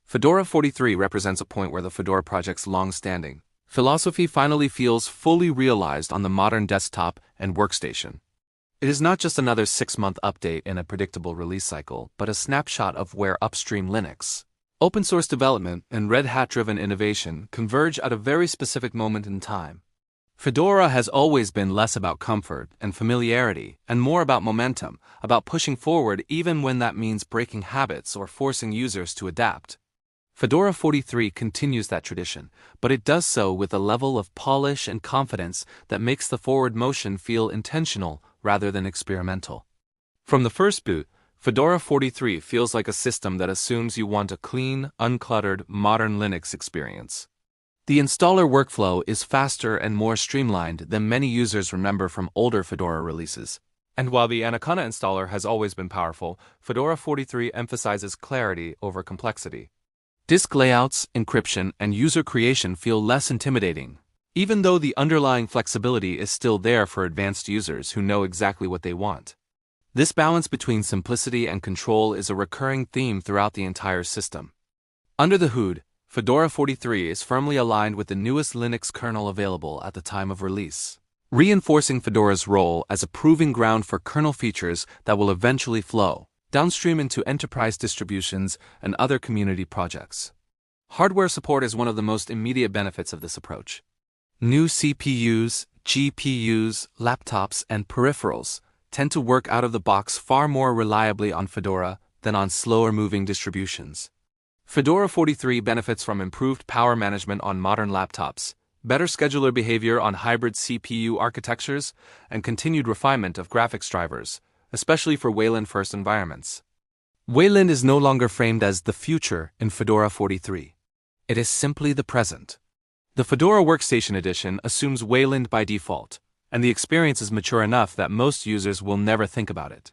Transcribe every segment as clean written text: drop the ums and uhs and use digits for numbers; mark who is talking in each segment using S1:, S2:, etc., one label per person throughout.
S1: Fedora 43 represents a point where the Fedora project's long-standing philosophy finally feels fully realized on the modern desktop and workstation. It is not just another 6-month update in a predictable release cycle, but a snapshot of where upstream Linux, open-source development, and Red Hat-driven innovation converge at a very specific moment in time. Fedora has always been less about comfort and familiarity and more about momentum, about pushing forward even when that means breaking habits or forcing users to adapt. Fedora 43 continues that tradition, but it does so with a level of polish and confidence that makes the forward motion feel intentional rather than experimental. From the first boot, Fedora 43 feels like a system that assumes you want a clean, uncluttered, modern Linux experience. The installer workflow is faster and more streamlined than many users remember from older Fedora releases. And while the Anaconda installer has always been powerful, Fedora 43 emphasizes clarity over complexity. Disk layouts, encryption, and user creation feel less intimidating, even though the underlying flexibility is still there for advanced users who know exactly what they want. This balance between simplicity and control is a recurring theme throughout the entire system. Under the hood, Fedora 43 is firmly aligned with the newest Linux kernel available at the time of release, reinforcing Fedora's role as a proving ground for kernel features that will eventually flow downstream into enterprise distributions and other community projects. Hardware support is one of the most immediate benefits of this approach. New CPUs, GPUs, laptops, and peripherals tend to work out of the box far more reliably on Fedora than on slower-moving distributions. Fedora 43 benefits from improved power management on modern laptops, better scheduler behavior on hybrid CPU architectures, and continued refinement of graphics drivers, especially for Wayland-first environments. Wayland is no longer framed as the future in Fedora 43. It is simply the present. The Fedora Workstation Edition assumes Wayland by default, and the experience is mature enough that most users will never think about it.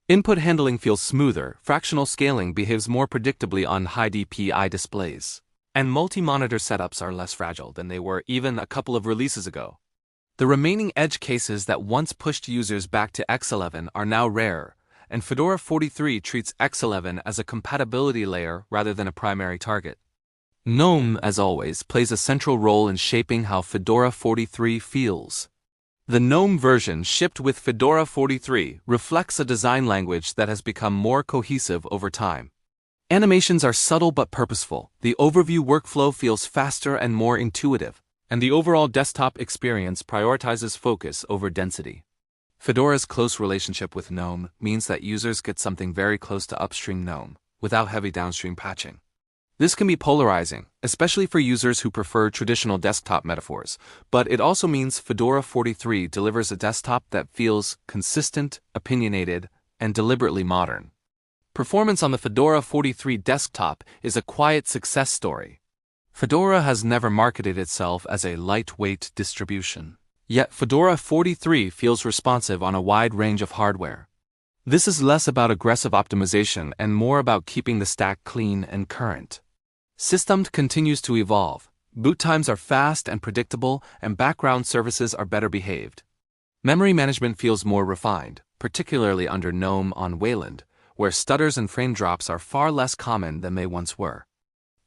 S1: Input handling feels smoother, fractional scaling behaves more predictably on high DPI displays, and multi-monitor setups are less fragile than they were even a couple of releases ago. The remaining edge cases that once pushed users back to X11 are now rare, and Fedora 43 treats X11 as a compatibility layer rather than a primary target. GNOME, as always, plays a central role in shaping how Fedora 43 feels. The GNOME version shipped with Fedora 43 reflects a design language that has become more cohesive over time. Animations are subtle but purposeful, the overview workflow feels faster and more intuitive, and the overall desktop experience prioritizes focus over density. Fedora's close relationship with GNOME means that users get something very close to upstream GNOME, without heavy downstream patching. This can be polarizing, especially for users who prefer traditional desktop metaphors, but it also means Fedora 43 delivers a desktop that feels consistent, opinionated, and deliberately modern. Performance on the Fedora 43 desktop is a quiet success story. Fedora has never marketed itself as a lightweight distribution. Yet Fedora 43 feels responsive on a wide range of hardware. This is less about aggressive optimization and more about keeping the stack clean and current. Systemd continues to evolve. Boot times are fast and predictable, and background services are better behaved. Memory management feels more refined, particularly under GNOME on Wayland, where stutters and frame drops are far less common than they once were.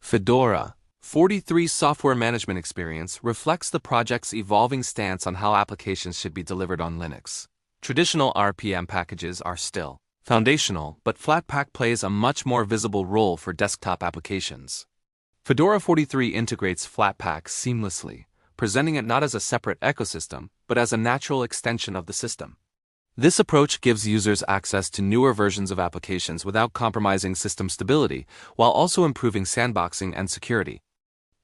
S1: Fedora 43's software management experience reflects the project's evolving stance on how applications should be delivered on Linux. Traditional RPM packages are still foundational, but Flatpak plays a much more visible role for desktop applications. Fedora 43 integrates Flatpak seamlessly, presenting it not as a separate ecosystem, but as a natural extension of the system. This approach gives users access to newer versions of applications without compromising system stability, while also improving sandboxing and security.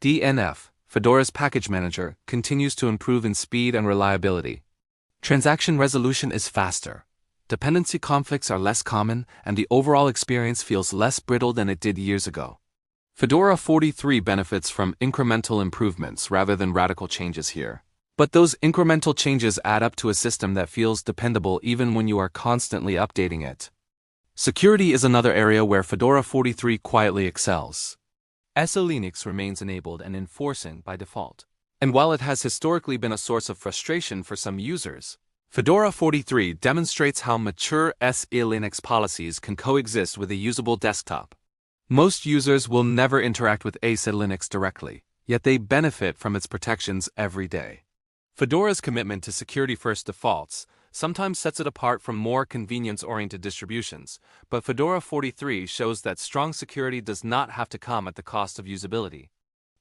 S1: DNF, Fedora's package manager, continues to improve in speed and reliability. Transaction resolution is faster. Dependency conflicts are less common, and the overall experience feels less brittle than it did years ago. Fedora 43 benefits from incremental improvements rather than radical changes here. But those incremental changes add up to a system that feels dependable even when you are constantly updating it. Security is another area where Fedora 43 quietly excels. SO Linux remains enabled and enforcing by default. And while it has historically been a source of frustration for some users, Fedora 43 demonstrates how mature SE Linux policies can coexist with a usable desktop. Most users will never interact with ACE Linux directly, yet they benefit from its protections every day. Fedora's commitment to security-first defaults sometimes sets it apart from more convenience-oriented distributions, but Fedora 43 shows that strong security does not have to come at the cost of usability.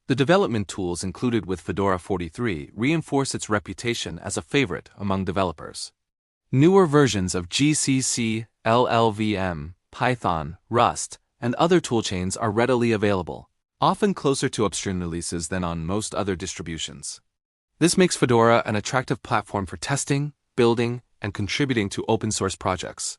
S1: The development tools included with Fedora 43 reinforce its reputation as a favorite among developers. Newer versions of GCC, LLVM, Python, Rust, and other toolchains are readily available, often closer to upstream releases than on most other distributions. This makes Fedora an attractive platform for testing, building, and contributing to open-source projects.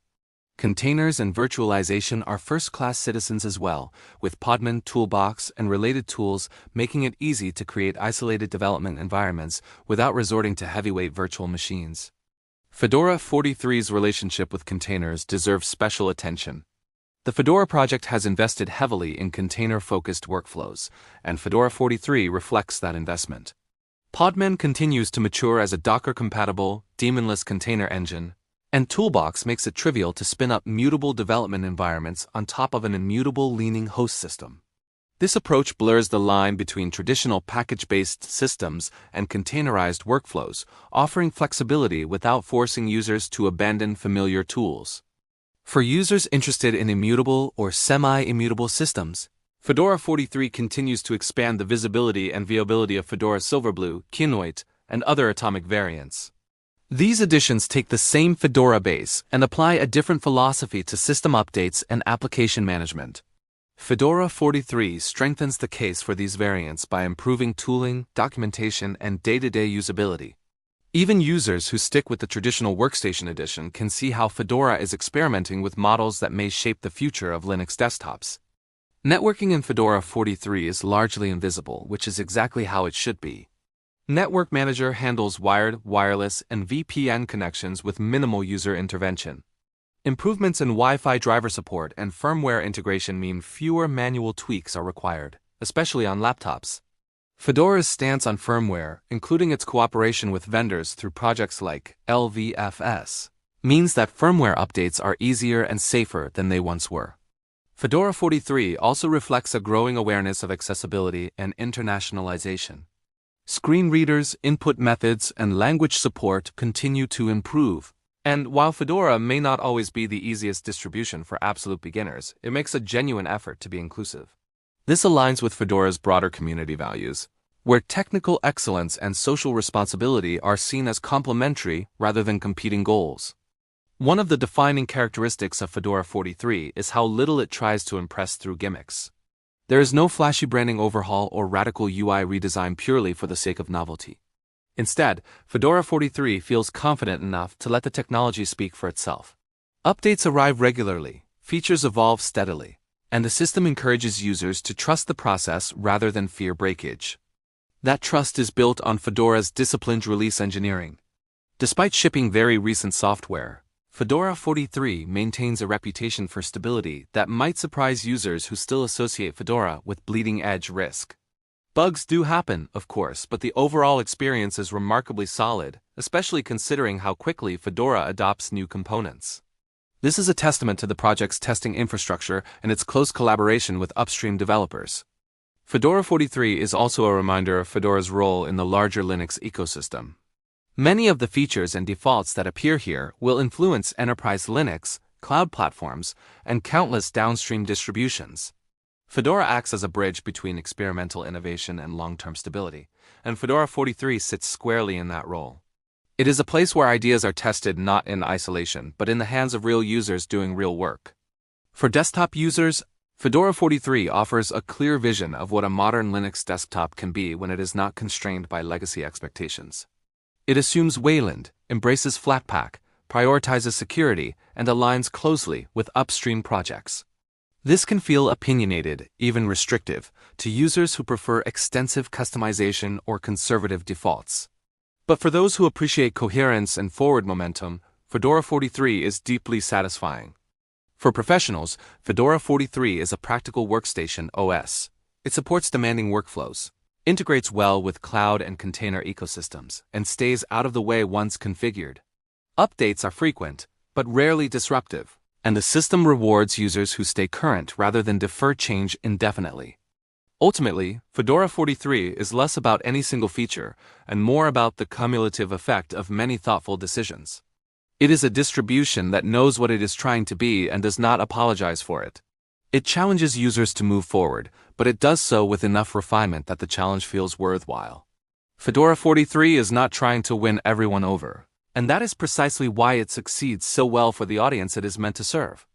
S1: Containers and virtualization are first-class citizens as well, with Podman, Toolbox, and related tools making it easy to create isolated development environments without resorting to heavyweight virtual machines. Fedora 43's relationship with containers deserves special attention. The Fedora project has invested heavily in container-focused workflows, and Fedora 43 reflects that investment. Podman continues to mature as a Docker-compatible, daemonless container engine, and Toolbox makes it trivial to spin up mutable development environments on top of an immutable leaning host system. This approach blurs the line between traditional package-based systems and containerized workflows, offering flexibility without forcing users to abandon familiar tools. For users interested in immutable or semi-immutable systems, Fedora 43 continues to expand the visibility and viewability of Fedora Silverblue, Kinoite, and other atomic variants. These additions take the same Fedora base and apply a different philosophy to system updates and application management. Fedora 43 strengthens the case for these variants by improving tooling, documentation, and day-to-day usability. Even users who stick with the traditional Workstation edition can see how Fedora is experimenting with models that may shape the future of Linux desktops. Networking in Fedora 43 is largely invisible, which is exactly how it should be. Network Manager handles wired, wireless, and VPN connections with minimal user intervention. Improvements in Wi-Fi driver support and firmware integration mean fewer manual tweaks are required, especially on laptops. Fedora's stance on firmware, including its cooperation with vendors through projects like LVFS, means that firmware updates are easier and safer than they once were. Fedora 43 also reflects a growing awareness of accessibility and internationalization. Screen readers, input methods, and language support continue to improve. And while Fedora may not always be the easiest distribution for absolute beginners, it makes a genuine effort to be inclusive. This aligns with Fedora's broader community values, where technical excellence and social responsibility are seen as complementary rather than competing goals. One of the defining characteristics of Fedora 43 is how little it tries to impress through gimmicks. There is no flashy branding overhaul or radical UI redesign purely for the sake of novelty. Instead, Fedora 43 feels confident enough to let the technology speak for itself. Updates arrive regularly, features evolve steadily, and the system encourages users to trust the process rather than fear breakage. That trust is built on Fedora's disciplined release engineering. Despite shipping very recent software, Fedora 43 maintains a reputation for stability that might surprise users who still associate Fedora with bleeding-edge risk. Bugs do happen, of course, but the overall experience is remarkably solid, especially considering how quickly Fedora adopts new components. This is a testament to the project's testing infrastructure and its close collaboration with upstream developers. Fedora 43 is also a reminder of Fedora's role in the larger Linux ecosystem. Many of the features and defaults that appear here will influence enterprise Linux, cloud platforms, and countless downstream distributions. Fedora acts as a bridge between experimental innovation and long-term stability, and Fedora 43 sits squarely in that role. It is a place where ideas are tested not in isolation, but in the hands of real users doing real work. For desktop users, Fedora 43 offers a clear vision of what a modern Linux desktop can be when it is not constrained by legacy expectations. It assumes Wayland, embraces Flatpak, prioritizes security, and aligns closely with upstream projects. This can feel opinionated, even restrictive, to users who prefer extensive customization or conservative defaults. But for those who appreciate coherence and forward momentum, Fedora 43 is deeply satisfying. For professionals, Fedora 43 is a practical workstation OS. It supports demanding workflows, integrates well with cloud and container ecosystems, and stays out of the way once configured. Updates are frequent, but rarely disruptive, And the system rewards users who stay current rather than defer change indefinitely. Ultimately, Fedora 43 is less about any single feature and more about the cumulative effect of many thoughtful decisions. It is a distribution that knows what it is trying to be and does not apologize for it. It challenges users to move forward, but it does so with enough refinement that the challenge feels worthwhile. Fedora 43 is not trying to win everyone over, and that is precisely why it succeeds so well for the audience it is meant to serve.